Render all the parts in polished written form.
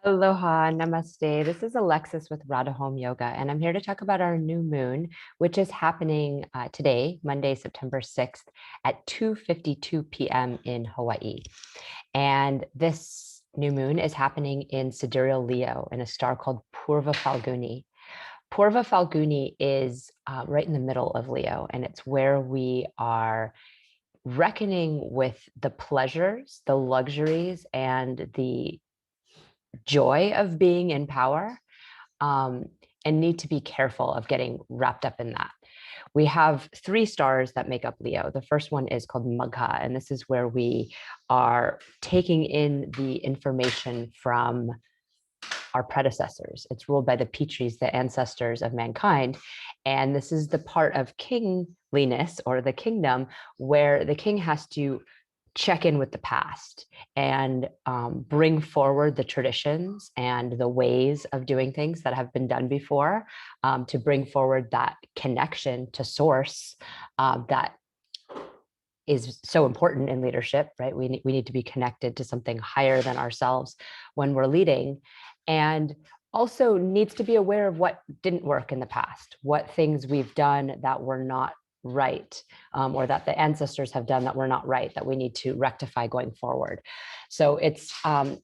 Aloha, namaste. This is Alexis with Radha Home Yoga, and I'm here to talk about our new moon, which is happening today, Monday, September 6th at 2:52 p.m. in Hawaii. And this new moon is happening in sidereal Leo in a star called Purvaphalguni. Purvaphalguni is right in the middle of Leo, and it's where we are reckoning with the pleasures, the luxuries, and the joy of being in power, um, and need to be careful of getting wrapped up in that. We have three stars that make up Leo. The first one is called Magha, and this is where we are taking in the information from our predecessors. It's ruled by the Pitris, the ancestors of mankind. And this is the part of kingliness or the kingdom where the king has to check in with the past and bring forward the traditions and the ways of doing things that have been done before, to bring forward that connection to source that is so important in leadership, right? We need to be connected to something higher than ourselves when we're leading, and also needs to be aware of what didn't work in the past, what things we've done that were not right, or that the ancestors have done that were not right, that we need to rectify going forward. So it's kind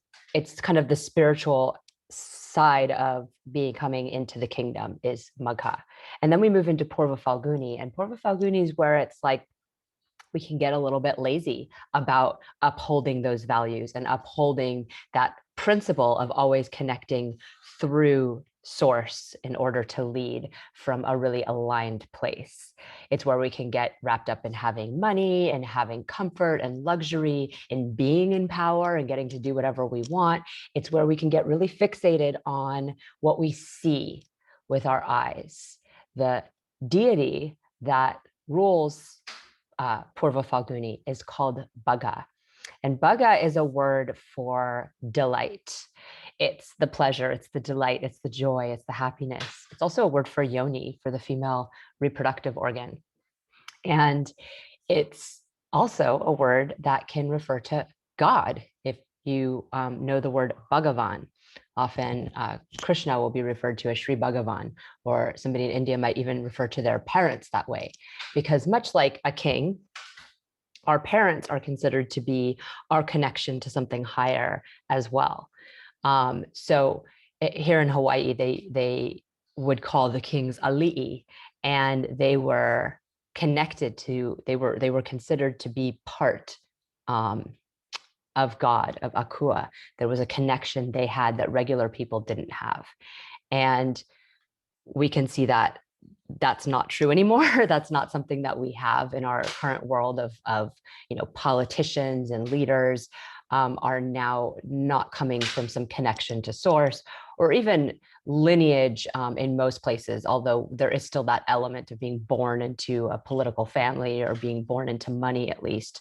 of the spiritual side of coming into the kingdom is Magha. And then we move into Purvaphalguni, and Purvaphalguni is where it's like we can get a little bit lazy about upholding those values and upholding that principle of always connecting through source in order to lead from a really aligned place. It's where we can get wrapped up in having money and having comfort and luxury, in being in power and getting to do whatever we want. It's where we can get really fixated on what we see with our eyes. The deity that rules Purvaphalguni is called Bhaga. And Bhaga is a word for delight. It's the pleasure, it's the delight, it's the joy, it's the happiness. It's also a word for yoni, for the female reproductive organ. And it's also a word that can refer to God. If you know the word Bhagavan, often Krishna will be referred to as Sri Bhagavan, or somebody in India might even refer to their parents that way. Because much like a king, our parents are considered to be our connection to something higher as well. So here in Hawaii, they would call the kings ali'i, and they were connected to, they were considered to be part of God, of Akua. There was a connection they had that regular people didn't have. And we can see that that's not true anymore. That's not something that we have in our current world of politicians and leaders are now not coming from some connection to source or even lineage in most places, although there is still that element of being born into a political family or being born into money, at least.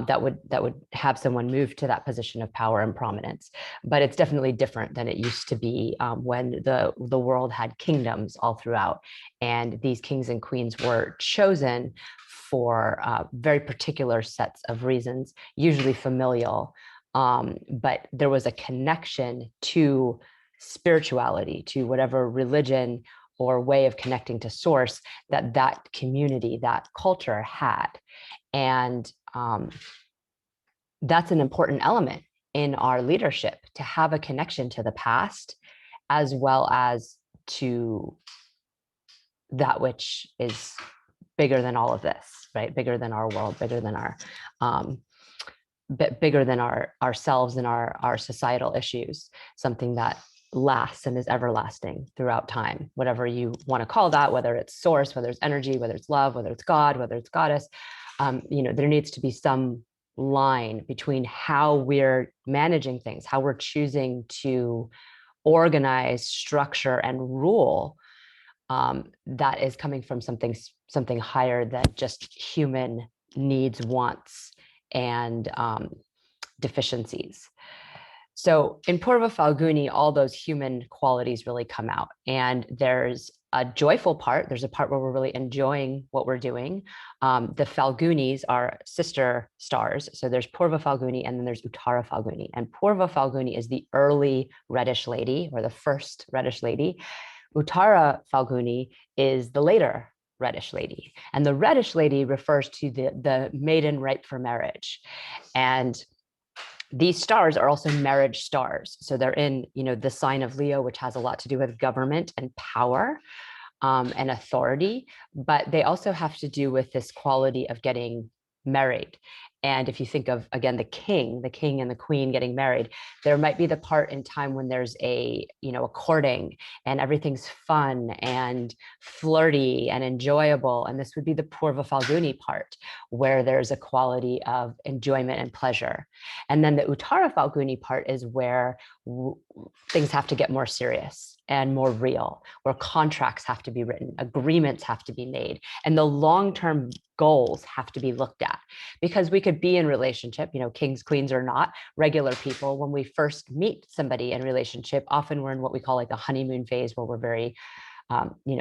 That would have someone move to that position of power and prominence. But it's definitely different than it used to be when the world had kingdoms all throughout, and these kings and queens were chosen for very particular sets of reasons, usually familial. But there was a connection to spirituality, to whatever religion or way of connecting to source that community, that culture had. And that's an important element in our leadership, to have a connection to the past as well as to that which is bigger than all of this, right? Bigger than our world, bigger than ourselves and our societal issues, something that lasts and is everlasting throughout time, whatever you want to call that, whether it's source, whether it's energy, whether it's love, whether it's God, whether it's goddess. There needs to be some line between how we're managing things, how we're choosing to organize, structure, and rule, that is coming from something higher than just human needs, wants, and deficiencies. So in Purvaphalguni, all those human qualities really come out. And there's a joyful part. There's a part where we're really enjoying what we're doing. The Falgunis are sister stars. So there's Purvaphalguni and then there's Uttara-Phalguni. And Purvaphalguni is the early reddish lady, or the first reddish lady. Uttara-Phalguni is the later reddish lady. And the reddish lady refers to the maiden ripe for marriage. And these stars are also marriage stars. So they're in, the sign of Leo, which has a lot to do with government and power, and authority, but they also have to do with this quality of getting married. And if you think of, again, the king and the queen getting married, there might be the part in time when there's a courting and everything's fun and flirty and enjoyable. And this would be the Purvaphalguni part, where there's a quality of enjoyment and pleasure. And then the Uttara-Phalguni part is where things have to get more serious and more real, where contracts have to be written, agreements have to be made, and the long-term goals have to be looked at. Because we could be in relationship, kings, queens, or not, regular people, when we first meet somebody in relationship, often we're in what we call like the honeymoon phase, where we're very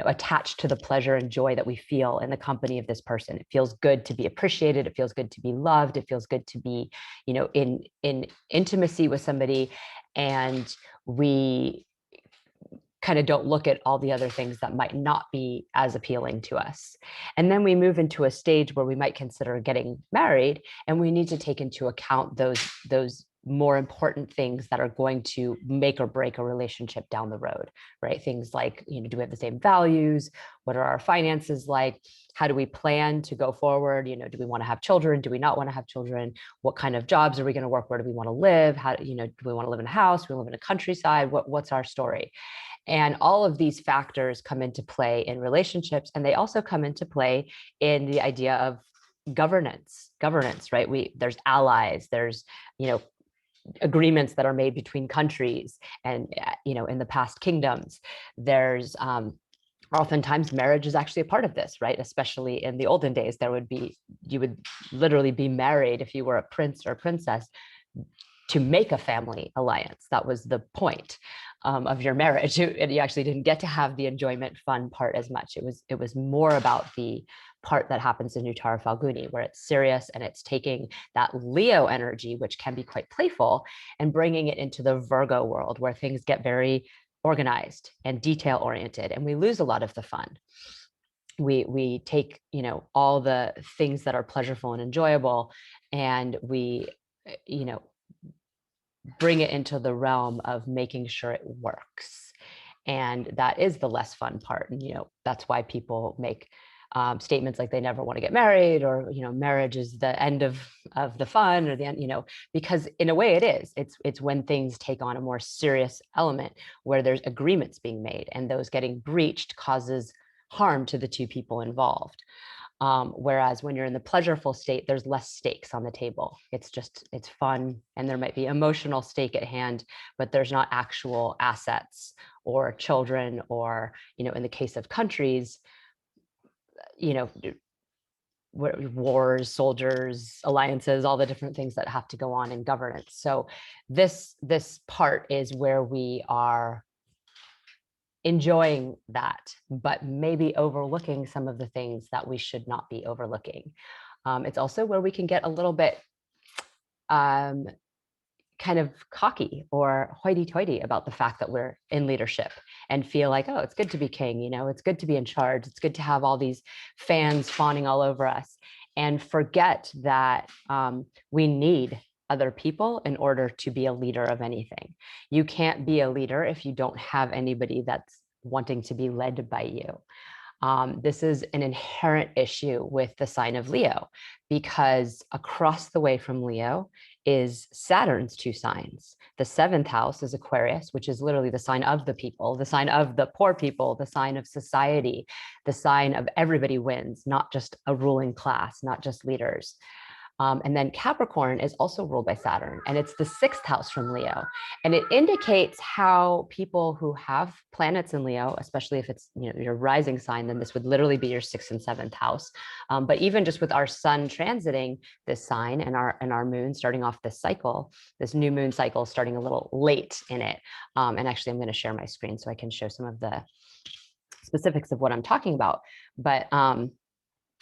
attached to the pleasure and joy that we feel in the company of this person. It feels good to be appreciated. It feels good to be loved. It feels good to be, in intimacy with somebody. And we kind of don't look at all the other things that might not be as appealing to us. And then we move into a stage where we might consider getting married, and we need to take into account those more important things that are going to make or break a relationship down the road, right? Things like, do we have the same values? What are our finances like? How do we plan to go forward? Do we want to have children? Do we not want to have children? What kind of jobs are we going to work? Where do we want to live? How, do we want to live in a house? Do we live in a countryside? What's our story? And all of these factors come into play in relationships, and they also come into play in the idea of governance, right? There's allies, there's, agreements that are made between countries, and, in the past kingdoms, there's, oftentimes marriage is actually a part of this, right? Especially in the olden days, you would literally be married if you were a prince or princess to make a family alliance. That was the point of your marriage. You actually didn't get to have the enjoyment, fun part as much. It was more about the part that happens in Uttara-Phalguni, where it's serious and it's taking that Leo energy, which can be quite playful, and bringing it into the Virgo world, where things get very organized and detail oriented, and we lose a lot of the fun. We take, all the things that are pleasurable and enjoyable, and we, bring it into the realm of making sure it works. And that is the less fun part. And, that's why people make statements like they never want to get married, or, marriage is the end of the fun, or the end, because in a way it is. It's when things take on a more serious element, where there's agreements being made, and those getting breached causes harm to the two people involved. Whereas when you're in the pleasureful state, there's less stakes on the table. It's fun, and there might be emotional stake at hand, but there's not actual assets or children, or, in the case of countries, wars, soldiers, alliances, all the different things that have to go on in governance. So this part is where we are enjoying that, but maybe overlooking some of the things that we should not be overlooking. It's also where we can get a little bit kind of cocky or hoity-toity about the fact that we're in leadership, and feel like, oh, it's good to be king, it's good to be in charge, it's good to have all these fans fawning all over us, and forget that we need other people in order to be a leader of anything. You can't be a leader if you don't have anybody that's wanting to be led by you. This is an inherent issue with the sign of Leo, because across the way from Leo is Saturn's two signs. The seventh house is Aquarius, which is literally the sign of the people, the sign of the poor people, the sign of society, the sign of everybody wins, not just a ruling class, not just leaders. And then Capricorn is also ruled by Saturn, and it's the sixth house from Leo. And it indicates how people who have planets in Leo, especially if it's your rising sign, then this would literally be your sixth and seventh house. But even just with our sun transiting this sign and our moon starting off this cycle, this new moon cycle starting a little late in it. And actually, I'm going to share my screen so I can show some of the specifics of what I'm talking about. But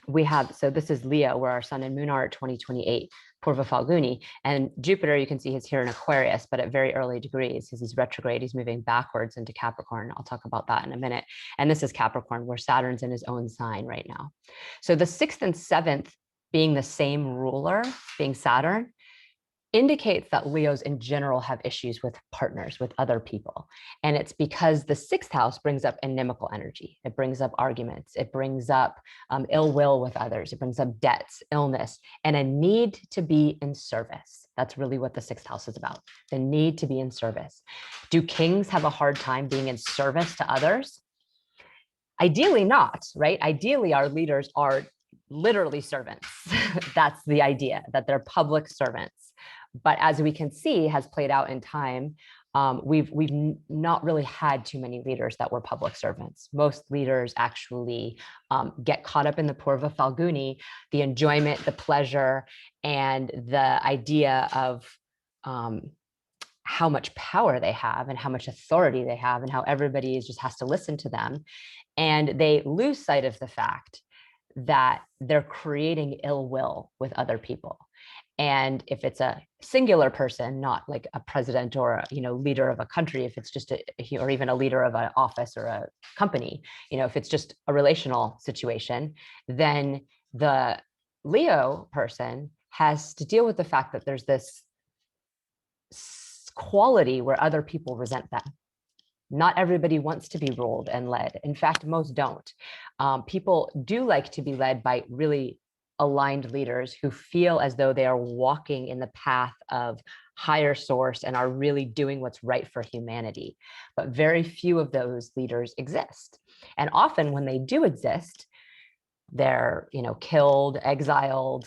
we have, so this is Leo, where our sun and moon are at 2028, Purvaphalguni. And Jupiter, you can see he's here in Aquarius, but at very early degrees, because he's retrograde, he's moving backwards into Capricorn. I'll talk about that in a minute. And this is Capricorn, where Saturn's in his own sign right now. So the sixth and seventh being the same ruler, being Saturn, indicates that Leos in general have issues with partners, with other people. And it's because the sixth house brings up inimical energy. It brings up arguments. It brings up ill will with others. It brings up debts, illness, and a need to be in service. That's really what the sixth house is about, the need to be in service. Do kings have a hard time being in service to others? Ideally not, right? Ideally, our leaders are literally servants. That's the idea, that they're public servants. But as we can see, has played out in time, we've not really had too many leaders that were public servants. Most leaders actually get caught up in the Purvaphalguni, the enjoyment, the pleasure, and the idea of how much power they have and how much authority they have and how everybody just has to listen to them. And they lose sight of the fact that they're creating ill will with other people. And if it's a singular person, not like a president or a leader of a country, if it's just or even a leader of an office or a company, if it's just a relational situation, then the Leo person has to deal with the fact that there's this quality where other people resent them. Not everybody wants to be ruled and led. In fact, most don't. People do like to be led by really aligned leaders who feel as though they are walking in the path of higher source and are really doing what's right for humanity. But very few of those leaders exist. And often when they do exist, they're, killed, exiled,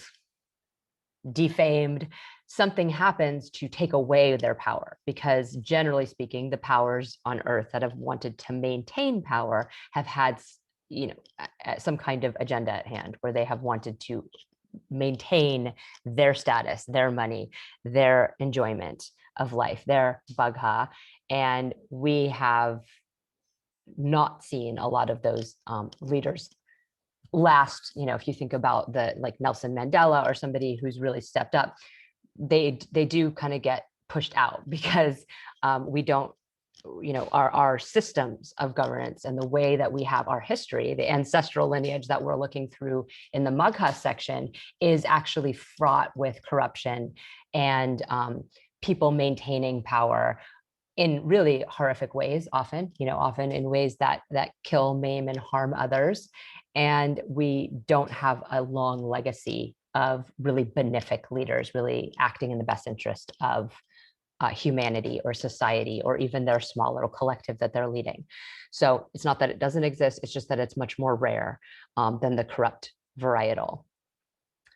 defamed. Something happens to take away their power, because generally speaking, the powers on earth that have wanted to maintain power have had some kind of agenda at hand, where they have wanted to maintain their status, their money, their enjoyment of life, their bagha. And we have not seen a lot of those leaders last. If you think about like Nelson Mandela or somebody who's really stepped up, they do kind of get pushed out because we don't, our systems of governance and the way that we have our history, the ancestral lineage that we're looking through in the Magha section, is actually fraught with corruption and people maintaining power in really horrific ways, often in ways that kill, maim, and harm others. And we don't have a long legacy of really benefic leaders really acting in the best interest of humanity or society, or even their small little collective that they're leading. So it's not that it doesn't exist, it's just that it's much more rare than the corrupt varietal.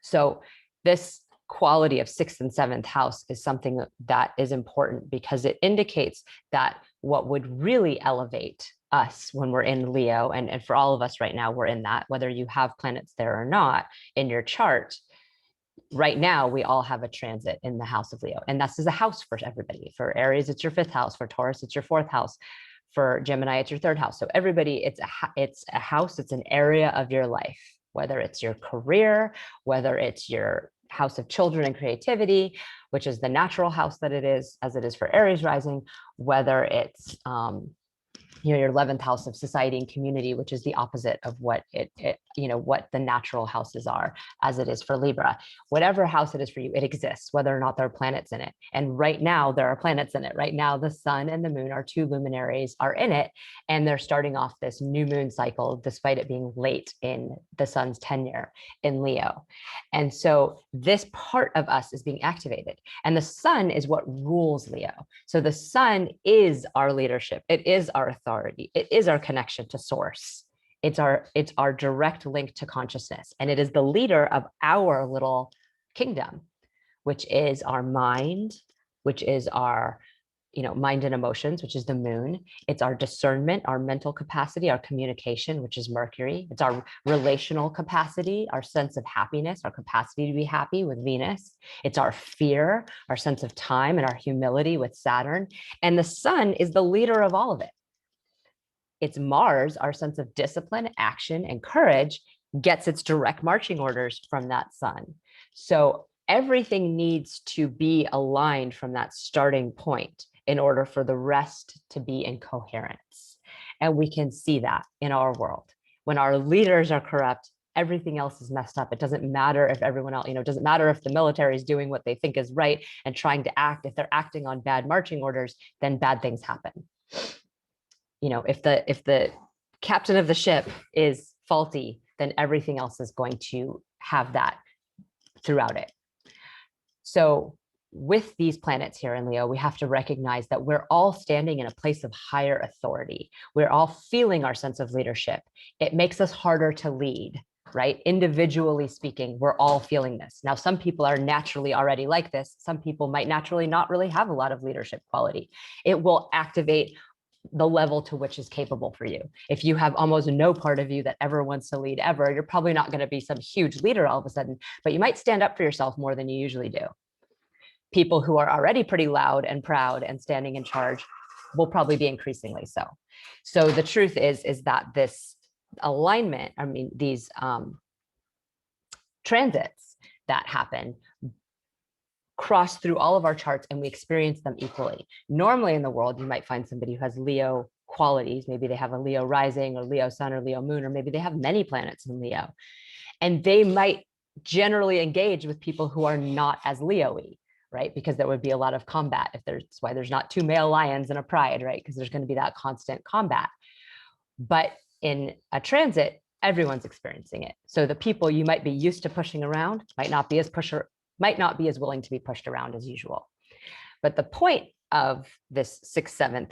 So this quality of sixth and seventh house is something that is important, because it indicates that what would really elevate us when we're in Leo, and for all of us right now, we're in that, whether you have planets there or not in your chart. Right now, we all have a transit in the house of Leo, and this is a house for everybody. For Aries, it's your fifth house. For Taurus, it's your fourth house. For Gemini, it's your third house. So everybody, it's a house. It's an area of your life, whether it's your career, whether it's your house of children and creativity, which is the natural house that it is, as it is for Aries rising, whether it's your 11th house of society and community, which is the opposite of what what the natural houses are, as it is for Libra. Whatever house it is for you, it exists, whether or not there are planets in it. And right now there are planets in it. Right now, the sun and the moon, our two luminaries, are in it, and they're starting off this new moon cycle, despite it being late in the sun's tenure in Leo. And so this part of us is being activated, and the sun is what rules Leo. So the sun is our leadership. It is our authority. It is our connection to source. It's our direct link to consciousness. And it is the leader of our little kingdom, which is our mind, which is our mind and emotions, which is the moon. It's our discernment, our mental capacity, our communication, which is Mercury. It's our relational capacity, our sense of happiness, our capacity to be happy with Venus. It's our fear, our sense of time, and our humility with Saturn. And the sun is the leader of all of it. It's Mars, our sense of discipline, action, and courage, gets its direct marching orders from that sun. So everything needs to be aligned from that starting point in order for the rest to be in coherence. And we can see that in our world. When our leaders are corrupt, everything else is messed up. It doesn't matter if everyone else, it doesn't matter if the military is doing what they think is right and trying to act. If they're acting on bad marching orders, then bad things happen. If the captain of the ship is faulty, then everything else is going to have that throughout it. So with these planets here in Leo, we have to recognize that we're all standing in a place of higher authority. We're all feeling our sense of leadership. It makes us harder to lead, right? Individually speaking, we're all feeling this. Now, some people are naturally already like this. Some people might naturally not really have a lot of leadership quality. It will activate the level to which is capable for you. If you have almost no part of you that ever wants to lead ever, you're probably not going to be some huge leader all of a sudden, but you might stand up for yourself more than you usually do. People who are already pretty loud and proud and standing in charge will probably be increasingly so. So the truth is that this alignment, these transits that happen cross through all of our charts and we experience them equally. Normally in the world, you might find somebody who has Leo qualities. Maybe they have a Leo rising or Leo sun or Leo moon, or maybe they have many planets in Leo. And they might generally engage with people who are not as Leo-y, right? Because there would be a lot of combat. That's why there's not two male lions in a pride, right? Because there's going to be that constant combat. But in a transit, everyone's experiencing it. So the people you might be used to pushing around might not be as willing to be pushed around as usual. But the point of this 6th, 7th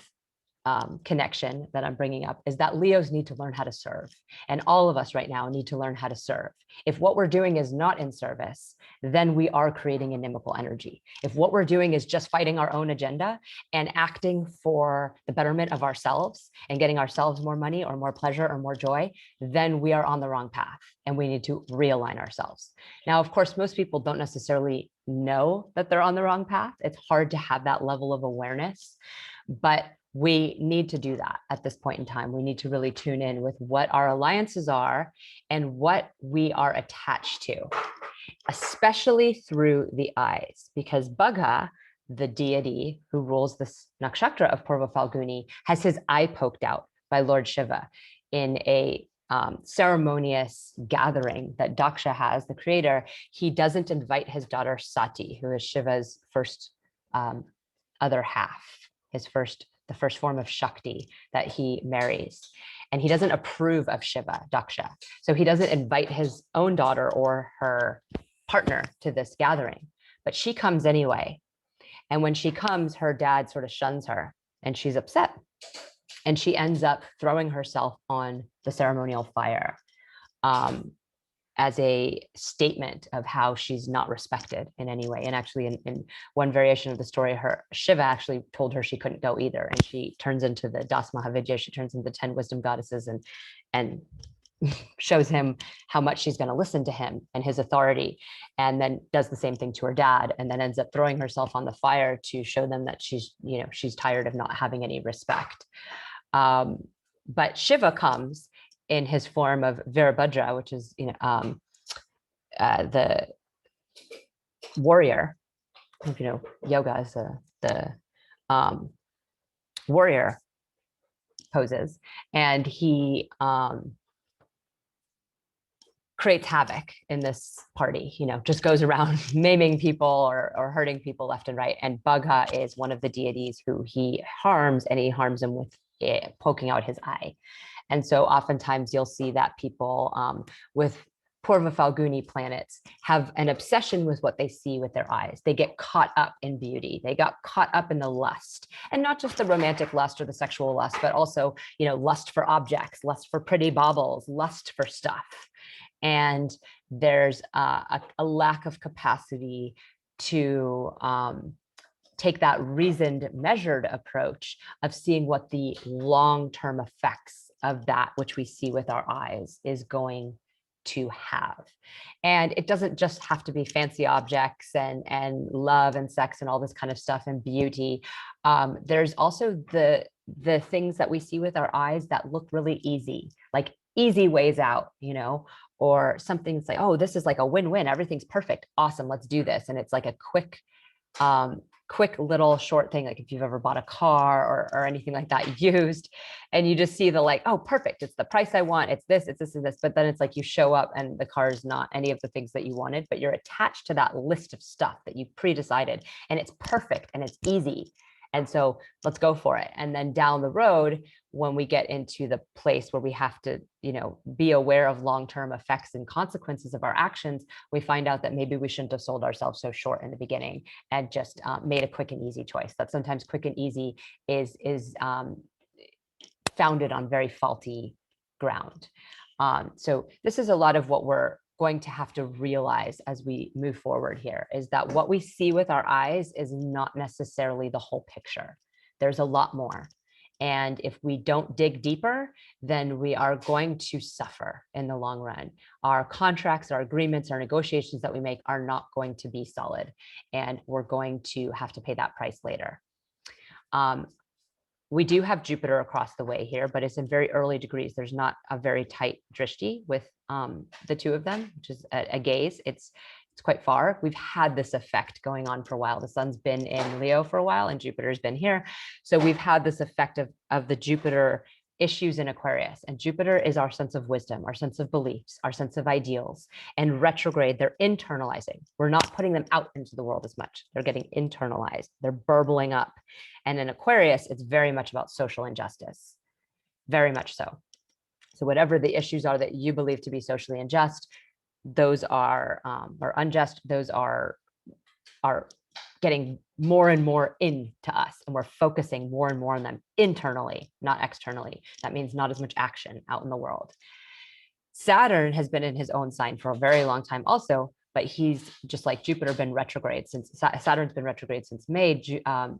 connection that I'm bringing up is that Leos need to learn how to serve. And all of us right now need to learn how to serve. If what we're doing is not in service, then we are creating inimical energy. If what we're doing is just fighting our own agenda and acting for the betterment of ourselves and getting ourselves more money or more pleasure or more joy, then we are on the wrong path and we need to realign ourselves. Now, of course, most people don't necessarily know that they're on the wrong path. It's hard to have that level of awareness, but we need to do that at this point in time. We need to really tune in with what our alliances are and what we are attached to, especially through the eyes, because Bugha, the deity who rules this nakshatra of Purvaphalguni, has his eye poked out by Lord Shiva in a ceremonious gathering that Daksha has, the creator. He doesn't invite his daughter Sati, who is Shiva's first other half, the first form of Shakti that he marries. And he doesn't approve of Shiva, Daksha. So he doesn't invite his own daughter or her partner to this gathering, but she comes anyway. And when she comes, her dad sort of shuns her and she's upset. And she ends up throwing herself on the ceremonial fire as a statement of how she's not respected in any way. And actually in one variation of the story, Shiva actually told her she couldn't go either. And she turns into the Das Mahavidya, she turns into the 10 wisdom goddesses and shows him how much she's going to listen to him and his authority, and then does the same thing to her dad, and then ends up throwing herself on the fire to show them that she's tired of not having any respect. But Shiva comes in his form of Virabhadra, which is the warrior. Yoga is the warrior poses, and he creates havoc in this party, just goes around maiming people or hurting people left and right. And Bugha is one of the deities who he harms, and he harms him with poking out his eye. And so oftentimes you'll see that people with Purvaphalguni planets have an obsession with what they see with their eyes. They get caught up in beauty. They got caught up in the lust, and not just the romantic lust or the sexual lust, but also, lust for objects, lust for pretty baubles, lust for stuff. And there's a lack of capacity to take that reasoned, measured approach of seeing what the long-term effects of that which we see with our eyes is going to have. And it doesn't just have to be fancy objects and love and sex and all this kind of stuff and beauty. There's also the things that we see with our eyes that look really easy, like easy ways out, you know, or something's like, oh, this is like a win-win. Everything's perfect. Awesome. Let's do this. And it's like a quick little short thing, like if you've ever bought a car or anything like that used, and you just see the like, oh, perfect, it's the price I want, it's this, and this, but then it's like you show up and the car is not any of the things that you wanted, but you're attached to that list of stuff that you pre-decided, and it's perfect and it's easy. And so let's go for it. And then down the road, when we get into the place where we have to, you know, be aware of long-term effects and consequences of our actions, we find out that maybe we shouldn't have sold ourselves so short in the beginning and just made a quick and easy choice. That sometimes quick and easy is founded on very faulty ground. So this is a lot of what we're going to have to realize as we move forward here, is that what we see with our eyes is not necessarily the whole picture. There's a lot more. And if we don't dig deeper, then we are going to suffer in the long run. Our contracts, our agreements, our negotiations that we make are not going to be solid. And we're going to have to pay that price later. We do have Jupiter across the way here, but it's in very early degrees. There's not a very tight drishti with the two of them, which is a gaze. It's quite far. We've had this effect going on for a while. The sun's been in Leo for a while and Jupiter's been here. So we've had this effect of the Jupiter issues in Aquarius, and Jupiter is our sense of wisdom, our sense of beliefs, our sense of ideals. And retrograde, they're internalizing. We're not putting them out into the world as much. They're getting internalized. They're burbling up. And in Aquarius, it's very much about social injustice, very much so. So whatever the issues are that you believe to be socially unjust, those are or unjust, those are getting more and more into us, and we're focusing more and more on them internally, not externally. That means not as much action out in the world. Saturn has been in his own sign for a very long time also, but he's just like Jupiter been retrograde since Saturn's been retrograde since May,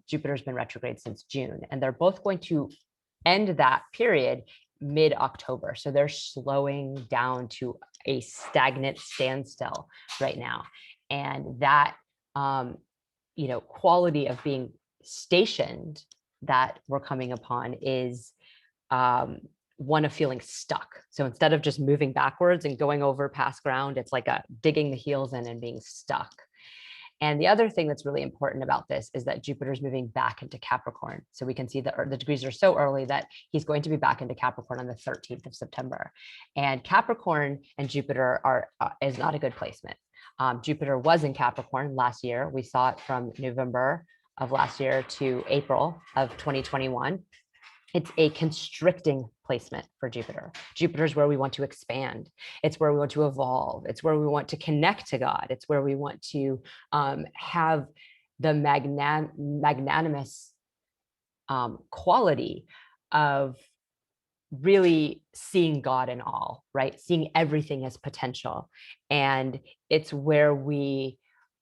Jupiter's been retrograde since June, and they're both going to end that period mid-October. So they're slowing down to a stagnant standstill right now. And that, you know, quality of being stationed that we're coming upon is one of feeling stuck. So instead of just moving backwards and going over past ground, it's like digging the heels in and being stuck. And the other thing that's really important about this is that Jupiter's moving back into Capricorn. So we can see that the degrees are so early that he's going to be back into Capricorn on the 13th of September. And Capricorn and Jupiter is not a good placement. Jupiter was in Capricorn last year. We saw it from November of last year to April of 2021. It's a constricting placement for Jupiter. Jupiter is where we want to expand. It's where we want to evolve. It's where we want to connect to God. It's where we want to have the magnanimous quality of really seeing God in all, right? Seeing everything as potential. And it's where we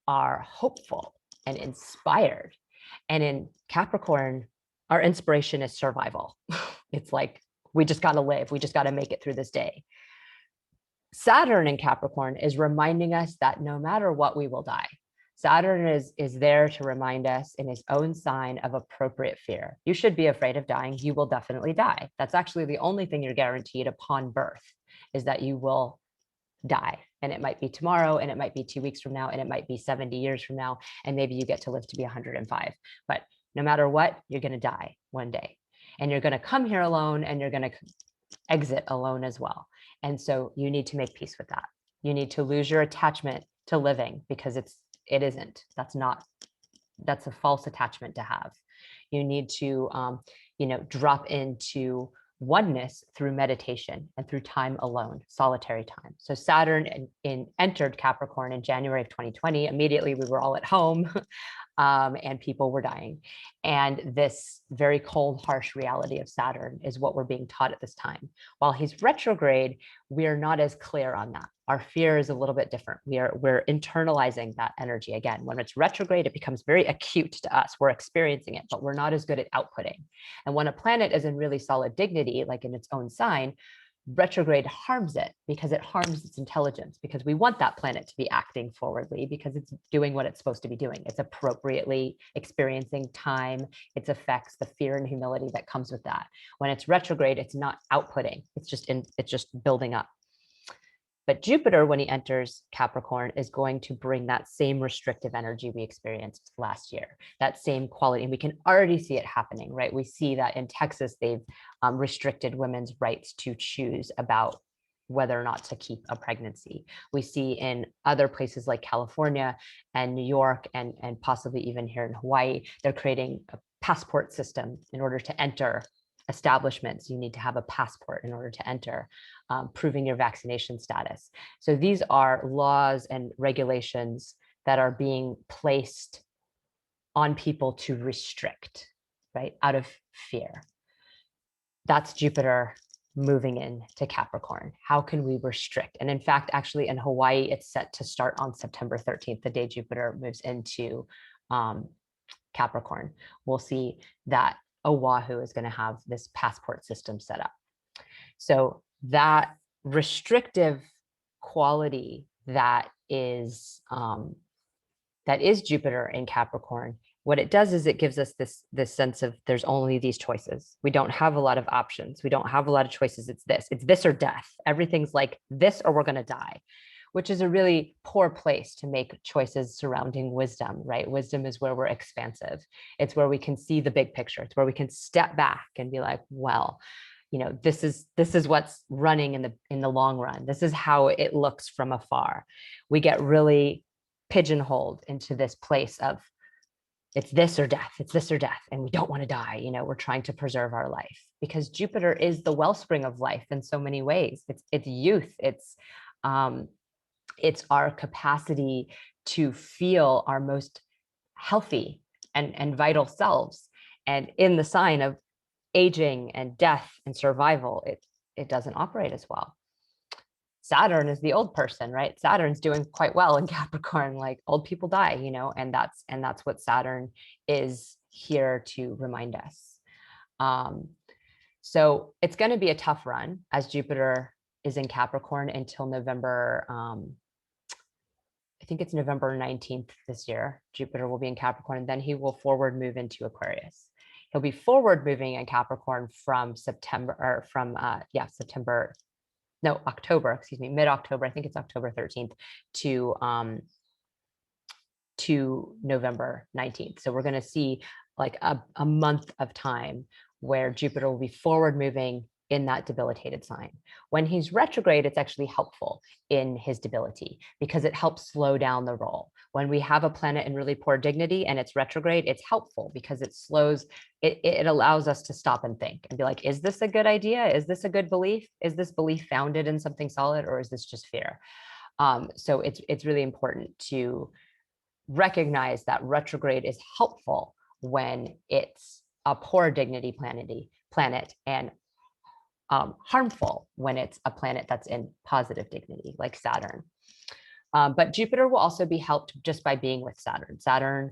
are hopeful and inspired. And in Capricorn, our inspiration is survival. It's like, we just got to live. We just got to make it through this day. Saturn in Capricorn is reminding us that no matter what, we will die. Saturn is there to remind us in his own sign of appropriate fear. You should be afraid of dying. You will definitely die. That's actually the only thing you're guaranteed upon birth, is that you will die. And it might be tomorrow, and it might be 2 weeks from now, and it might be 70 years from now, and maybe you get to live to be 105. But no matter what, you're going to die one day, and you're going to come here alone, and you're going to exit alone as well. And so you need to make peace with that. You need to lose your attachment to living, because it isn't. That's a false attachment to have. You need to, drop into oneness through meditation and through time alone, solitary time. So Saturn entered Capricorn in January of 2020. Immediately, we were all at home. And people were dying. And this very cold, harsh reality of Saturn is what we're being taught at this time. While he's retrograde, we are not as clear on that. our fear is a little bit different. We're internalizing that energy. Again, when it's retrograde, it becomes very acute to us. We're experiencing it, but we're not as good at outputting. And when a planet is in really solid dignity, like in its own sign, retrograde harms it because it harms its intelligence, because we want that planet to be acting forwardly, because it's doing what it's supposed to be doing. It's appropriately experiencing time, its effects, the fear and humility that comes with that. When it's retrograde, it's not outputting. It's just building up. But Jupiter, when he enters Capricorn, is going to bring that same restrictive energy we experienced last year, that same quality. And we can already see it happening, right? We see that in Texas, they've restricted women's rights to choose about whether or not to keep a pregnancy. We see in other places like California and New York and possibly even here in Hawaii, they're creating a passport system in order to enter establishments. You need to have a passport in order to enter, proving your vaccination status. So these are laws and regulations that are being placed on people to restrict, right, out of fear. That's Jupiter moving into Capricorn. How can we restrict? And in fact, actually in Hawaii, it's set to start on September 13th, the day Jupiter moves into Capricorn. We'll see that Oahu is going to have this passport system set up. So that restrictive quality that is Jupiter in Capricorn, what it does is it gives us this sense of there's only these choices. We don't have a lot of options. We don't have a lot of choices. It's this or death. Everything's like this or we're going to die, which is a really poor place to make choices surrounding wisdom, right? Wisdom is where we're expansive. It's where we can see the big picture. It's where we can step back and be like, well, this is what's running in the long run. This is how it looks from afar. We get really pigeonholed into this place of it's this or death, and we don't want to die. We're trying to preserve our life because Jupiter is the wellspring of life in so many ways. It's youth. It's our capacity to feel our most healthy and vital selves. And in the sign of aging and death and survival, it doesn't operate as well. Saturn is the old person, right? Saturn's doing quite well in Capricorn, like old people die, and that's what Saturn is here to remind us. So it's going to be a tough run as Jupiter is in Capricorn until November. I think it's November 19th this year. Jupiter will be in Capricorn, and then he will forward move into Aquarius. He'll be forward moving in Capricorn from October, mid-October. I think it's October 13th to November 19th. So we're going to see like a month of time where Jupiter will be forward moving in that debilitated sign. When he's retrograde, it's actually helpful in his debility because it helps slow down the roll. When we have a planet in really poor dignity and it's retrograde, it's helpful because it allows us to stop and think and be like, is this a good idea? Is this a good belief? Is this belief founded in something solid, or is this just fear? So it's really important to recognize that retrograde is helpful when it's a poor dignity planet, and harmful when it's a planet that's in positive dignity, like Saturn. But Jupiter will also be helped just by being with Saturn. Saturn,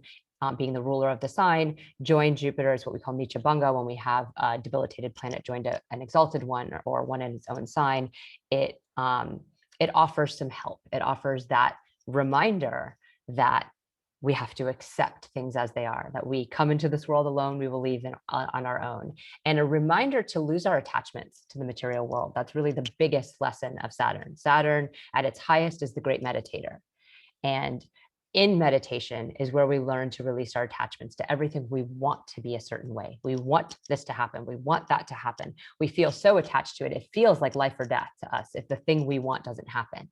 being the ruler of the sign, joined Jupiter is what we call Nicha Bhanga. When we have a debilitated planet joined an exalted one or one in its own sign, it offers some help. It offers that reminder that we have to accept things as they are, that we come into this world alone, we will leave on our own. And a reminder to lose our attachments to the material world. That's really the biggest lesson of Saturn. Saturn at its highest is the great meditator. And in meditation is where we learn to release our attachments to everything we want to be a certain way. We want this to happen. We want that to happen. We feel so attached to it. It feels like life or death to us if the thing we want doesn't happen.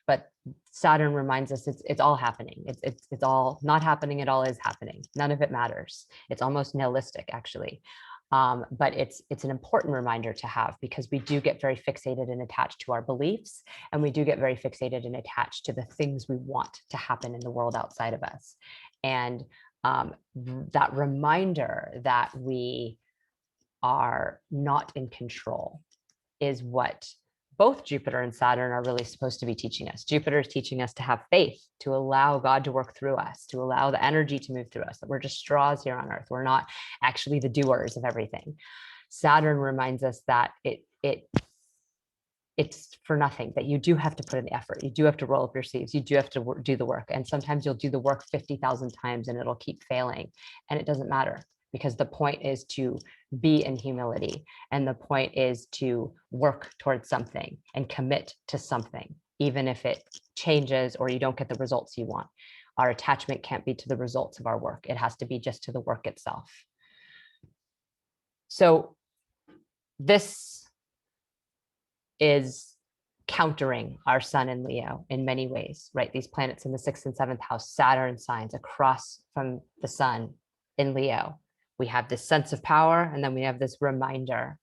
But Saturn reminds us it's all happening. It's all not happening. It all is happening. None of it matters. It's almost nihilistic, actually. But it's an important reminder to have because we do get very fixated and attached to our beliefs, and we do get very fixated and attached to the things we want to happen in the world outside of us. And that reminder that we are not in control is what both Jupiter and Saturn are really supposed to be teaching us. Jupiter is teaching us to have faith, to allow God to work through us, to allow the energy to move through us, that we're just straws here on earth. We're not actually the doers of everything. Saturn reminds us that it's for nothing, that you do have to put in the effort. You do have to roll up your sleeves. You do have to do the work. And sometimes you'll do the work 50,000 times and it'll keep failing. And it doesn't matter, because the point is to be in humility. And the point is to work towards something and commit to something, even if it changes or you don't get the results you want. Our attachment can't be to the results of our work. It has to be just to the work itself. So this is countering our sun in Leo in many ways, right? These planets in the 6th and 7th house, Saturn signs across from the sun in Leo. We have this sense of power, and then we have this reminder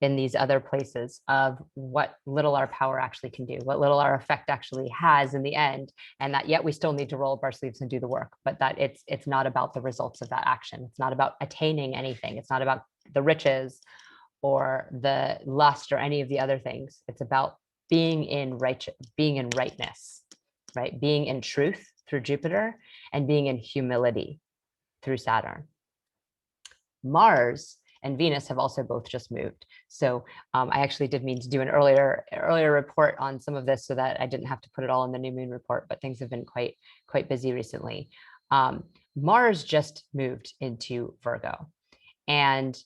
in these other places of what little our power actually can do, what little our effect actually has in the end, and that yet we still need to roll up our sleeves and do the work, but that it's not about the results of that action. It's not about attaining anything. It's not about the riches or the lust or any of the other things. It's about being in rightness, right? Being in truth through Jupiter and being in humility through Saturn. Mars and Venus have also both just moved. So I actually did mean to do an earlier report on some of this so that I didn't have to put it all in the new moon report, but things have been quite busy recently. Mars just moved into Virgo, and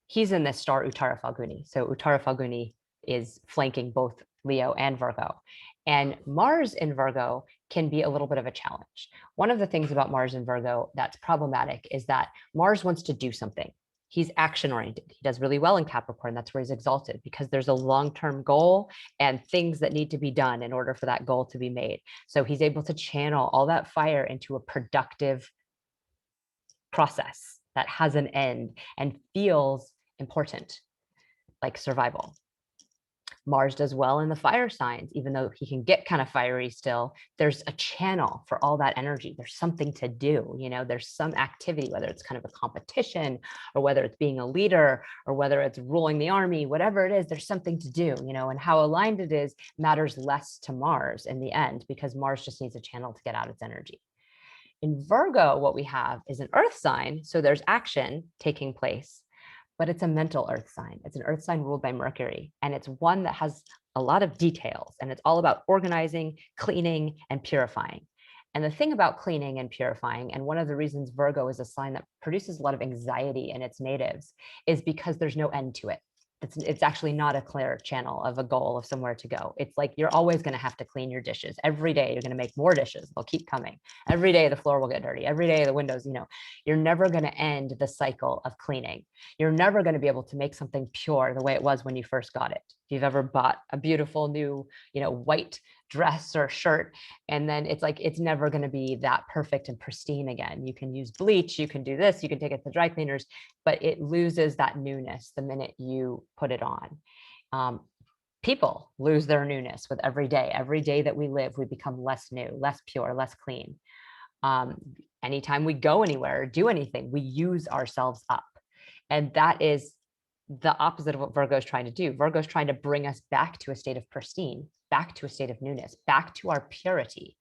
he's in this star Purvaphalguni. So Purvaphalguni is flanking both Leo and Virgo. And Mars in Virgo can be a little bit of a challenge. One of the things about Mars in Virgo that's problematic is that Mars wants to do something. He's action oriented. He does really well in Capricorn. That's where he's exalted, because there's a long-term goal and things that need to be done in order for that goal to be made. So he's able to channel all that fire into a productive process that has an end and feels important, like survival. Mars does well in the fire signs, even though he can get kind of fiery still. There's a channel for all that energy. There's something to do, there's some activity, whether it's kind of a competition or whether it's being a leader or whether it's ruling the army, whatever it is, there's something to do, and how aligned it is matters less to Mars in the end, because Mars just needs a channel to get out its energy. In Virgo, what we have is an earth sign. So there's action taking place, but it's a mental earth sign. It's an earth sign ruled by Mercury, and it's one that has a lot of details, and it's all about organizing, cleaning, and purifying. And the thing about cleaning and purifying, and one of the reasons Virgo is a sign that produces a lot of anxiety in its natives, is because there's no end to it. It's actually not a clear channel of a goal of somewhere to go. It's like you're always going to have to clean your dishes. Every day you're going to make more dishes. They'll keep coming. Every day the floor will get dirty. Every day the windows, you're never going to end the cycle of cleaning. You're never going to be able to make something pure the way it was when you first got it. If you've ever bought a beautiful new, white dress or shirt, and then it's like it's never going to be that perfect and pristine again. You can use bleach, you can do this, you can take it to dry cleaners, but it loses that newness the minute you put it on. People lose their newness with every day. Every day that we live, we become less new, less pure, less clean. Anytime we go anywhere or do anything, we use ourselves up. And that is the opposite of what Virgo is trying to do. Virgo is trying to bring us back to a state of pristine, back to a state of newness, back to our purity.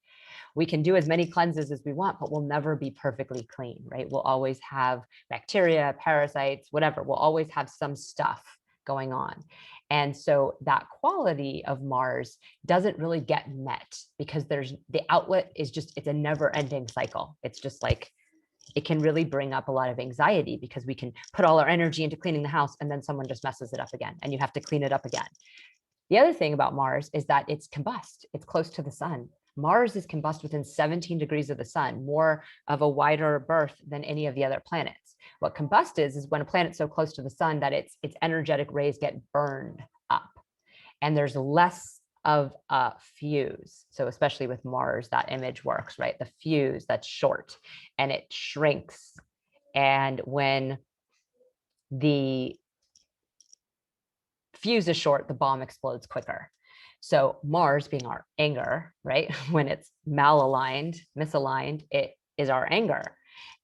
We can do as many cleanses as we want, but we'll never be perfectly clean, right? We'll always have bacteria, parasites, whatever. We'll always have some stuff going on. And so that quality of Mars doesn't really get met, because the outlet is it's a never ending cycle. It's just like, it can really bring up a lot of anxiety, because we can put all our energy into cleaning the house and then someone just messes it up again and you have to clean it up again. The other thing about Mars is that it's combust. It's close to the sun. Mars is combust within 17 degrees of the sun, more of a wider berth than any of the other planets. What combust is when a planet's so close to the sun that its energetic rays get burned up, and there's less of a fuse. So especially with Mars, that image works, right? The fuse that's short and it shrinks. And when the fuse is short, the bomb explodes quicker. So Mars being our anger, right? When it's misaligned, it is our anger.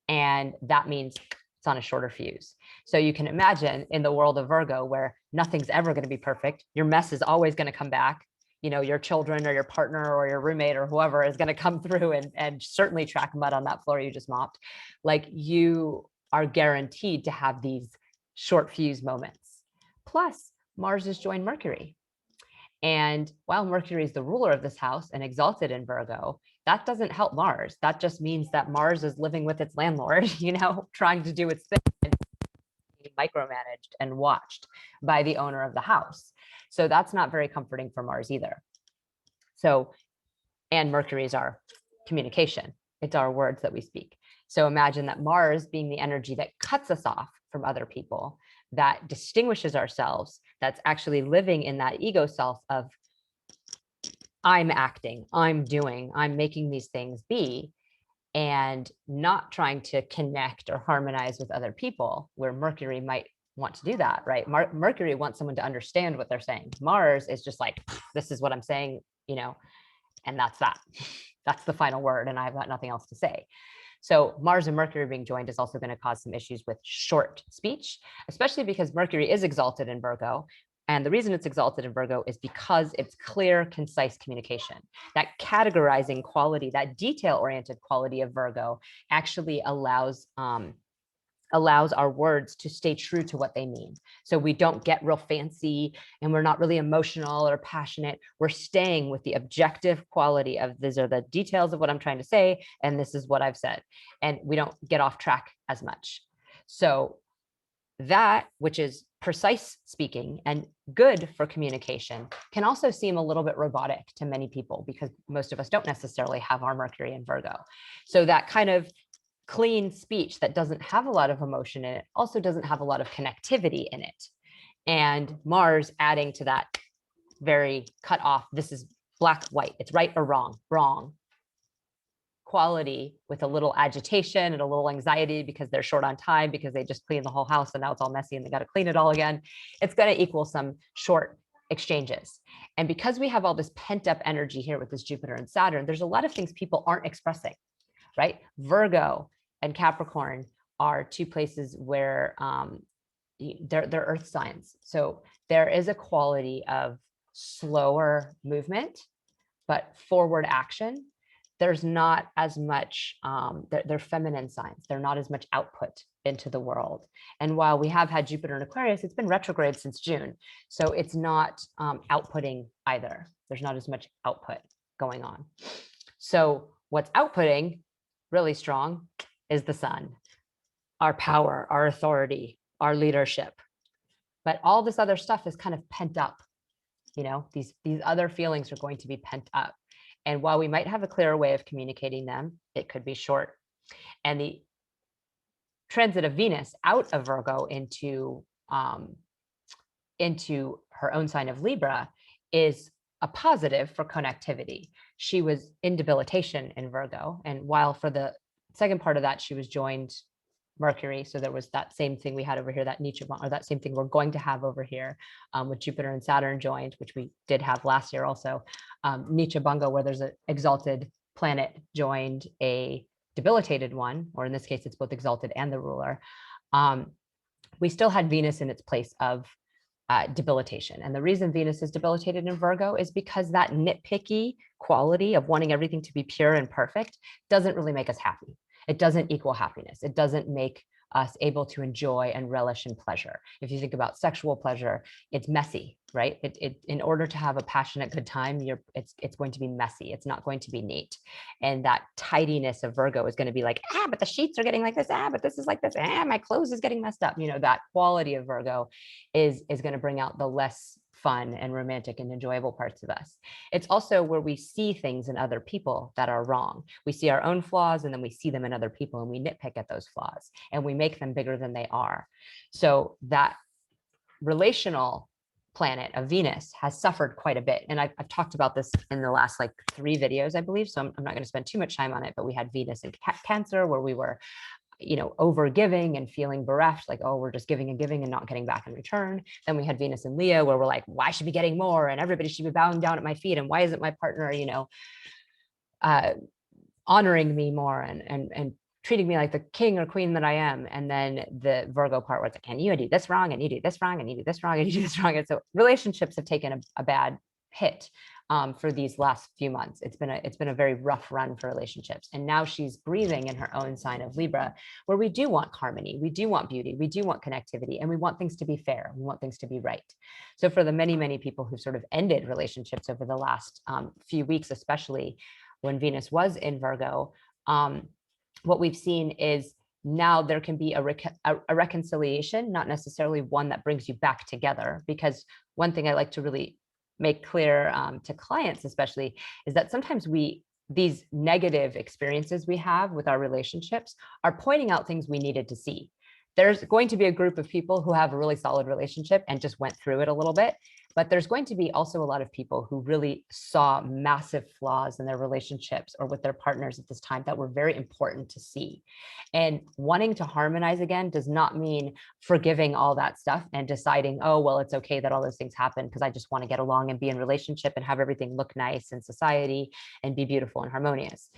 And that means It's on a shorter fuse. So you can imagine in the world of Virgo, where nothing's ever going to be perfect, your mess is always going to come back. Your children or your partner or your roommate or whoever is going to come through and certainly track mud on that floor you just mopped. Like, you are guaranteed to have these short fuse moments. Plus, Mars has joined Mercury. And while Mercury is the ruler of this house and exalted in Virgo, that doesn't help Mars. That just means that Mars is living with its landlord, trying to do its thing, and micromanaged and watched by the owner of the house. So that's not very comforting for Mars either. So, and Mercury is our communication. It's our words that we speak. So imagine that Mars being the energy that cuts us off from other people, that distinguishes ourselves, that's actually living in that ego self of I'm acting, I'm doing, I'm making these things be, and not trying to connect or harmonize with other people, where Mercury might want to do that, right? Mercury wants someone to understand what they're saying. Mars is just like, this is what I'm saying, and that's that. That's the final word, and I've got nothing else to say. So Mars and Mercury being joined is also going to cause some issues with short speech, especially because Mercury is exalted in Virgo. And the reason it's exalted in Virgo is because it's clear, concise communication. That categorizing quality, that detail-oriented quality of Virgo actually allows our words to stay true to what they mean. So we don't get real fancy and we're not really emotional or passionate. We're staying with the objective quality of these are the details of what I'm trying to say, and this is what I've said. And we don't get off track as much. So that, which is precise speaking and good for communication, can also seem a little bit robotic to many people because most of us don't necessarily have our Mercury in Virgo. So that kind of clean speech that doesn't have a lot of emotion in it also doesn't have a lot of connectivity in it. And Mars adding to that very cut off, this is black, white, it's right or wrong, wrong quality, with a little agitation and a little anxiety because they're short on time because they just cleaned the whole house and now it's all messy and they got to clean it all again. It's going to equal some short exchanges. And because we have all this pent up energy here with this Jupiter and Saturn, there's a lot of things people aren't expressing, right? Virgo and Capricorn are two places where they're earth signs. So there is a quality of slower movement, but forward action. There's not as much, they're feminine signs. They're not as much output into the world. And while we have had Jupiter in Aquarius, it's been retrograde since June. So it's not outputting either. There's not as much output going on. So what's outputting really strong is the sun, our power, our authority, our leadership. But all this other stuff is kind of pent up. These other feelings are going to be pent up. And while we might have a clearer way of communicating them, it could be short. And the transit of Venus out of Virgo into her own sign of Libra is a positive for connectivity. She was in debilitation in Virgo. And while for the second part of that, she was joined Mercury. So there was that same thing we had over here, that Nietzsche, or that same thing we're going to have over here with Jupiter and Saturn joined, which we did have last year also. Nietzsche Bunga, where there's an exalted planet joined a debilitated one, or in this case, it's both exalted and the ruler. We still had Venus in its place of debilitation. And the reason Venus is debilitated in Virgo is because that nitpicky quality of wanting everything to be pure and perfect doesn't really make us happy. It doesn't equal happiness. It doesn't make us able to enjoy and relish in pleasure. If you think about sexual pleasure, it's messy, right? In order to have a passionate good time, it's going to be messy. It's not going to be neat. And that tidiness of Virgo is going to be like, but the sheets are getting like this, but this is like this, my clothes is getting messed up. That quality of Virgo is going to bring out the less fun and romantic and enjoyable parts of us. It's also where we see things in other people that are wrong. We see our own flaws and then we see them in other people and we nitpick at those flaws and we make them bigger than they are. So that relational planet of Venus has suffered quite a bit. And I've talked about this in the last 3 videos, I believe. So I'm not going to spend too much time on it, but we had Venus in Cancer where we were over giving and feeling bereft, we're just giving and not getting back in return. Then we had Venus in Leo where we're like, why should we be getting more? And everybody should be bowing down at my feet. And why isn't my partner, honoring me more and treating me like the king or queen that I am. And then the Virgo part where it's like, and you do this wrong, and you do this wrong, and you do this wrong, and you do this wrong. And so relationships have taken a bad hit for these last few months. It's been a very rough run for relationships. And now she's breathing in her own sign of Libra, where we do want harmony, we do want beauty, we do want connectivity, and we want things to be fair. We want things to be right. So for the many, many people who've sort of ended relationships over the last few weeks, especially when Venus was in Virgo, what we've seen is now there can be a reconciliation, not necessarily one that brings you back together. Because one thing I like to really make clear to clients especially is that sometimes these negative experiences we have with our relationships are pointing out things we needed to see. There's going to be a group of people who have a really solid relationship and just went through it a little bit. But there's going to be also a lot of people who really saw massive flaws in their relationships or with their partners at this time that were very important to see. And wanting to harmonize again does not mean forgiving all that stuff and deciding, oh, well, it's okay that all those things happen because I just want to get along and be in relationship and have everything look nice in society and be beautiful and harmonious.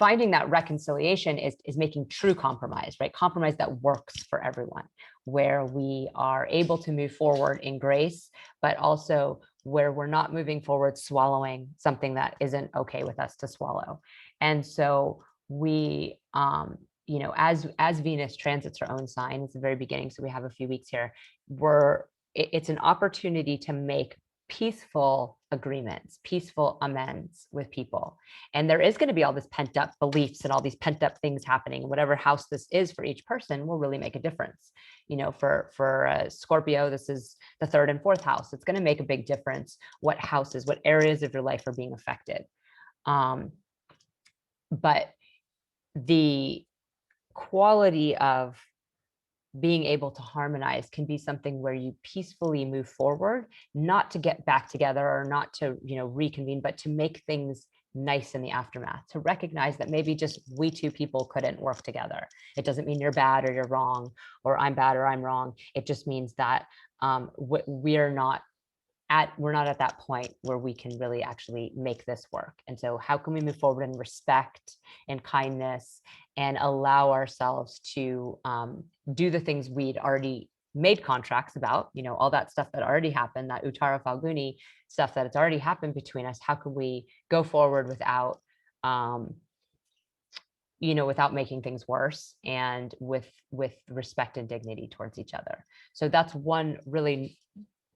Finding that reconciliation is making true compromise, right? Compromise that works for everyone, where we are able to move forward in grace, but also where we're not moving forward swallowing something that isn't okay with us to swallow. And so we, as Venus transits her own sign, it's the very beginning, so we have a few weeks here, it's an opportunity to make peaceful agreements, peaceful amends with people. And there is going to be all this pent up beliefs and all these pent up things happening. Whatever house this is for each person will really make a difference. For Scorpio, this is the 3rd and 4th house. It's going to make a big difference what houses, what areas of your life are being affected. But the quality of being able to harmonize can be something where you peacefully move forward, not to get back together or not to, reconvene, but to make things nice in the aftermath, to recognize that maybe just we two people couldn't work together. It doesn't mean you're bad or you're wrong, or I'm bad or I'm wrong. It just means that we're not at that point where we can really actually make this work. And so how can we move forward in respect and kindness and allow ourselves to do the things we'd already made contracts about, all that stuff that already happened, that Purvaphalguni stuff that it's already happened between us. How can we go forward without without making things worse, and with respect and dignity towards each other. So that's one really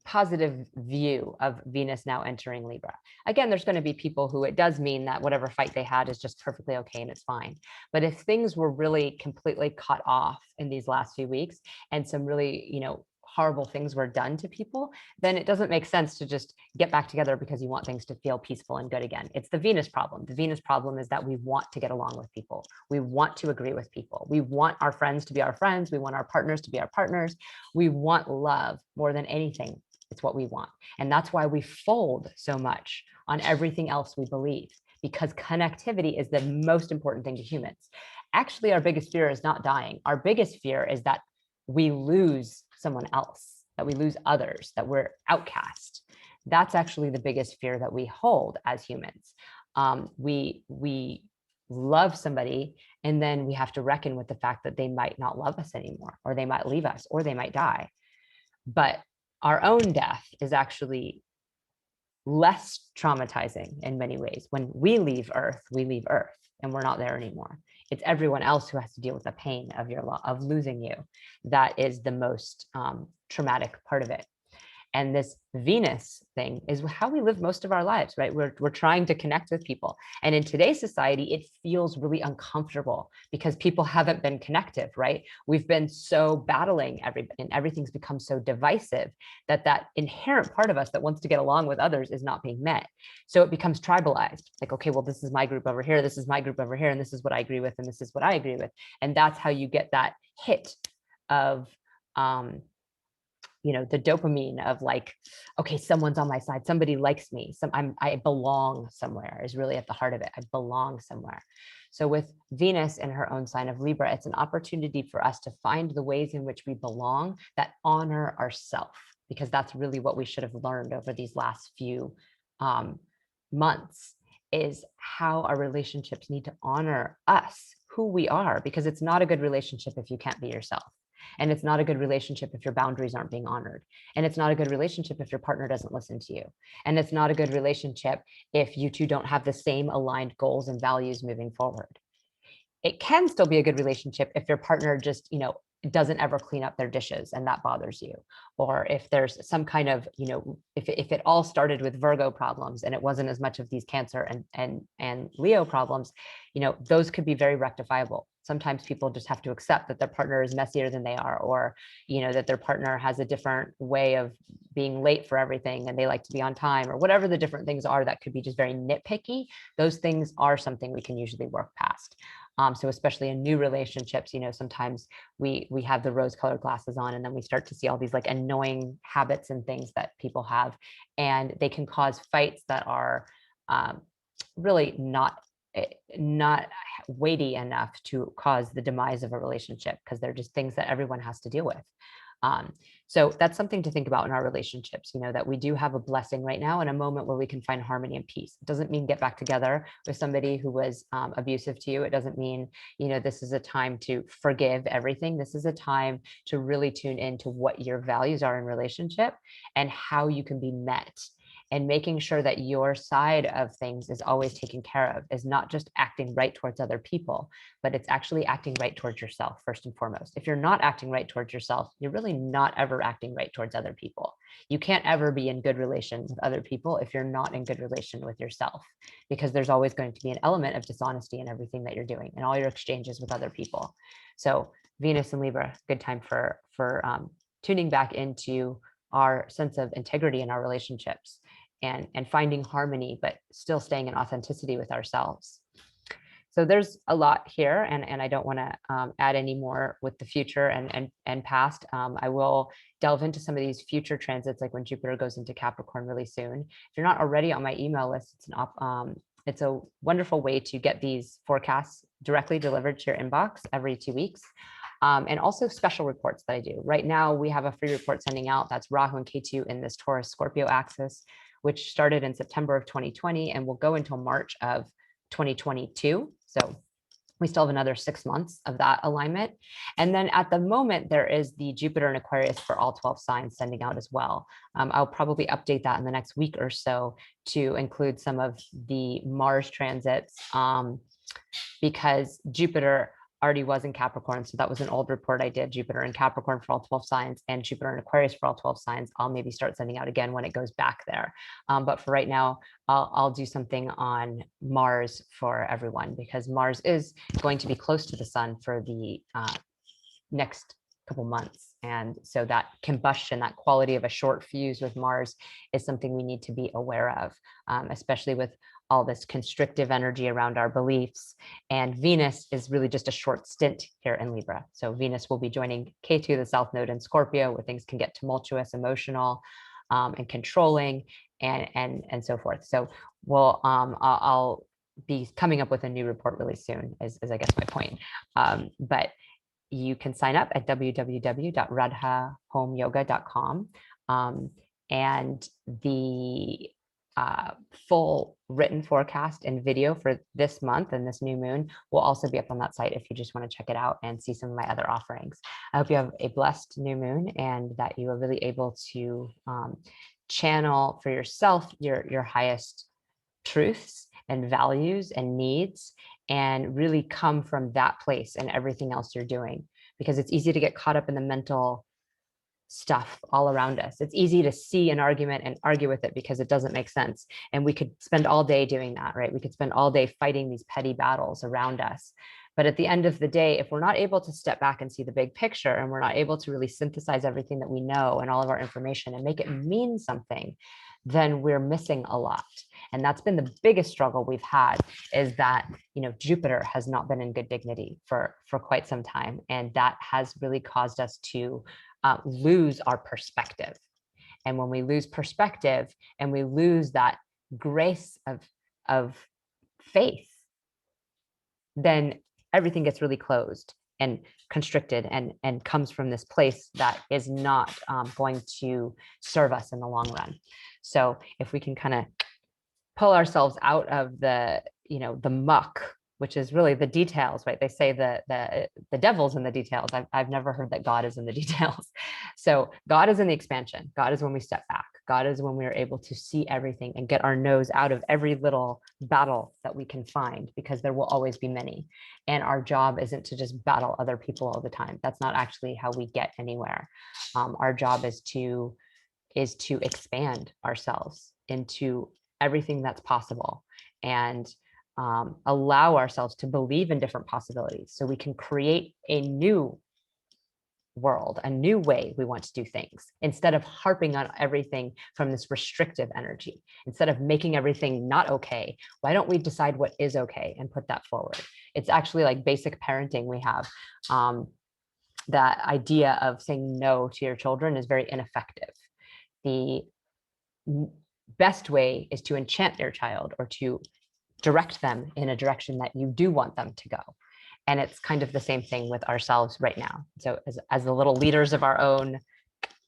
positive view of Venus now entering Libra. Again, there's going to be people who it does mean that whatever fight they had is just perfectly okay and it's fine. But if things were really completely cut off in these last few weeks and some really, horrible things were done to people, then it doesn't make sense to just get back together because you want things to feel peaceful and good again. It's the Venus problem. The Venus problem is that we want to get along with people. We want to agree with people. We want our friends to be our friends. We want our partners to be our partners. We want love more than anything. It's what we want. And that's why we fold so much on everything else we believe, because connectivity is the most important thing to humans. Actually, our biggest fear is not dying. Our biggest fear is that we lose someone else, that we lose others, that we're outcast. That's actually the biggest fear that we hold as humans. We love somebody, and then we have to reckon with the fact that they might not love us anymore, or they might leave us, or they might die. But our own death is actually less traumatizing in many ways. When we leave Earth and we're not there anymore. It's everyone else who has to deal with the pain of losing you. That is the most traumatic part of it. And this Venus thing is how we live most of our lives, right? We're trying to connect with people. And in today's society, it feels really uncomfortable because people haven't been connective, right? We've been so battling and everything's become so divisive that inherent part of us that wants to get along with others is not being met. So it becomes tribalized. Like, okay, well, this is my group over here, this is my group over here, and this is what I agree with, and this is what I agree with. And that's how you get that hit of, the dopamine of like, okay, someone's on my side, somebody likes me, I belong somewhere is really at the heart of it. I belong somewhere. So with Venus in her own sign of Libra, it's an opportunity for us to find the ways in which we belong that honor ourselves, because that's really what we should have learned over these last few months, is how our relationships need to honor us, who we are, because it's not a good relationship if you can't be yourself. And it's not a good relationship if your boundaries aren't being honored. And it's not a good relationship if your partner doesn't listen to you. And it's not a good relationship if you two don't have the same aligned goals and values moving forward. It can still be a good relationship if your partner just, doesn't ever clean up their dishes and that bothers you. Or if there's some kind of, if it all started with Virgo problems and it wasn't as much of these Cancer and Leo problems, those could be very rectifiable. Sometimes people just have to accept that their partner is messier than they are, or, that their partner has a different way of being late for everything and they like to be on time, or whatever the different things are that could be just very nitpicky. Those things are something we can usually work past. So especially in new relationships, sometimes we have the rose-colored glasses on, and then we start to see all these like annoying habits and things that people have, and they can cause fights that are really not weighty enough to cause the demise of a relationship, because they're just things that everyone has to deal with. So that's something to think about in our relationships, that we do have a blessing right now and a moment where we can find harmony and peace. It doesn't mean get back together with somebody who was abusive to you. It doesn't mean, this is a time to forgive everything. This is a time to really tune into what your values are in relationship and how you can be met. And making sure that your side of things is always taken care of, is not just acting right towards other people, but it's actually acting right towards yourself first and foremost. If you're not acting right towards yourself, you're really not ever acting right towards other people. You can't ever be in good relation with other people if you're not in good relation with yourself, because there's always going to be an element of dishonesty in everything that you're doing and all your exchanges with other people. So Venus and Libra, good time for tuning back into our sense of integrity in our relationships and finding harmony, but still staying in authenticity with ourselves. So there's a lot here, and I don't want to add any more with the future and past. I will delve into some of these future transits, like when Jupiter goes into Capricorn really soon. If you're not already on my email list, it's a wonderful way to get these forecasts directly delivered to your inbox every 2 weeks. And also special reports that I do. Right now, we have a free report sending out. That's Rahu and Ketu in this Taurus Scorpio axis, which started in September of 2020 and will go until March of 2022. So we still have another 6 months of that alignment. And then at the moment, there is the Jupiter and Aquarius for all 12 signs sending out as well. I'll probably update that in the next week or so to include some of the Mars transits, because Jupiter already was in Capricorn. So that was an old report I did, Jupiter in Capricorn for all 12 signs and Jupiter in Aquarius for all 12 signs. I'll maybe start sending out again when it goes back there. But for right now, I'll do something on Mars for everyone, because Mars is going to be close to the sun for the next couple months. And so that combustion, that quality of a short fuse with Mars is something we need to be aware of, especially with all this constrictive energy around our beliefs. And Venus is really just a short stint here in Libra. So Venus will be joining Ketu, the South Node in Scorpio, where things can get tumultuous, emotional, and controlling, and so forth. So I'll be coming up with a new report really soon, is I guess my point. But you can sign up at www.radhahomeyoga.com. And the full written forecast and video for this month and this new moon will also be up on that site if you just want to check it out and see some of my other offerings. I hope you have a blessed new moon and that you are really able to channel for yourself your highest truths and values and needs, and really come from that place in everything else you're doing, because it's easy to get caught up in the mental stuff all around us. It's easy to see an argument and argue with it because it doesn't make sense. And we could spend all day doing that, right? We could spend all day fighting these petty battles around us. But at the end of the day, if we're not able to step back and see the big picture, and we're not able to really synthesize everything that we know and all of our information and make it mean something, then we're missing a lot. And that's been the biggest struggle we've had, is that, Jupiter has not been in good dignity for quite some time. And that has really caused us to lose our perspective. And when we lose perspective and we lose that grace of faith, then everything gets really closed and constricted and comes from this place that is not going to serve us in the long run. So if we can kind of pull ourselves out of the muck which is really the details, right? They say that the devil's in the details. I've never heard that God is in the details. So God is in the expansion. God is when we step back. God is when we are able to see everything and get our nose out of every little battle that we can find, because there will always be many. And our job isn't to just battle other people all the time. That's not actually how we get anywhere. Our job is to expand ourselves into everything that's possible, and allow ourselves to believe in different possibilities so we can create a new world, a new way we want to do things, instead of harping on everything from this restrictive energy. Instead of making everything not okay, why don't we decide what is okay and put that forward? It's actually like basic parenting we have. That idea of saying no to your children is very ineffective. The best way is to enchant your child, or to direct them in a direction that you do want them to go. And it's kind of the same thing with ourselves right now. So as the little leaders of our own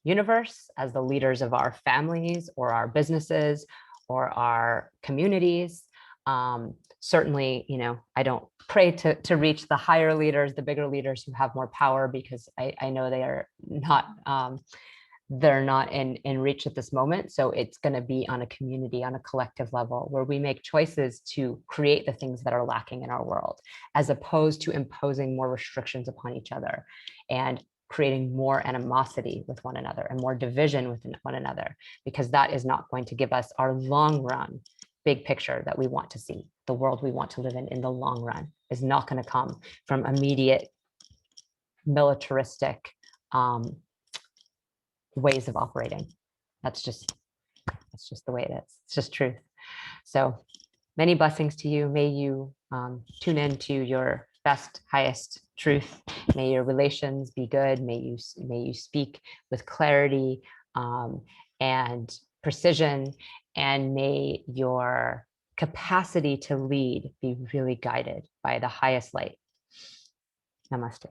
universe, as the leaders of our families or our businesses or our communities, certainly, I don't pray to reach the higher leaders, the bigger leaders who have more power, because I know they are not they're not in reach at this moment. So it's going to be on a community, on a collective level, where we make choices to create the things that are lacking in our world, as opposed to imposing more restrictions upon each other and creating more animosity with one another and more division with one another, because that is not going to give us our long run big picture that we want to see. The world we want to live in the long run is not going to come from immediate militaristic ways of operating. That's just the way it is. It's just truth. So many blessings to you. May you tune into your best, highest truth. May your relations be good. May you speak with clarity and precision, and may your capacity to lead be really guided by the highest light. Namaste.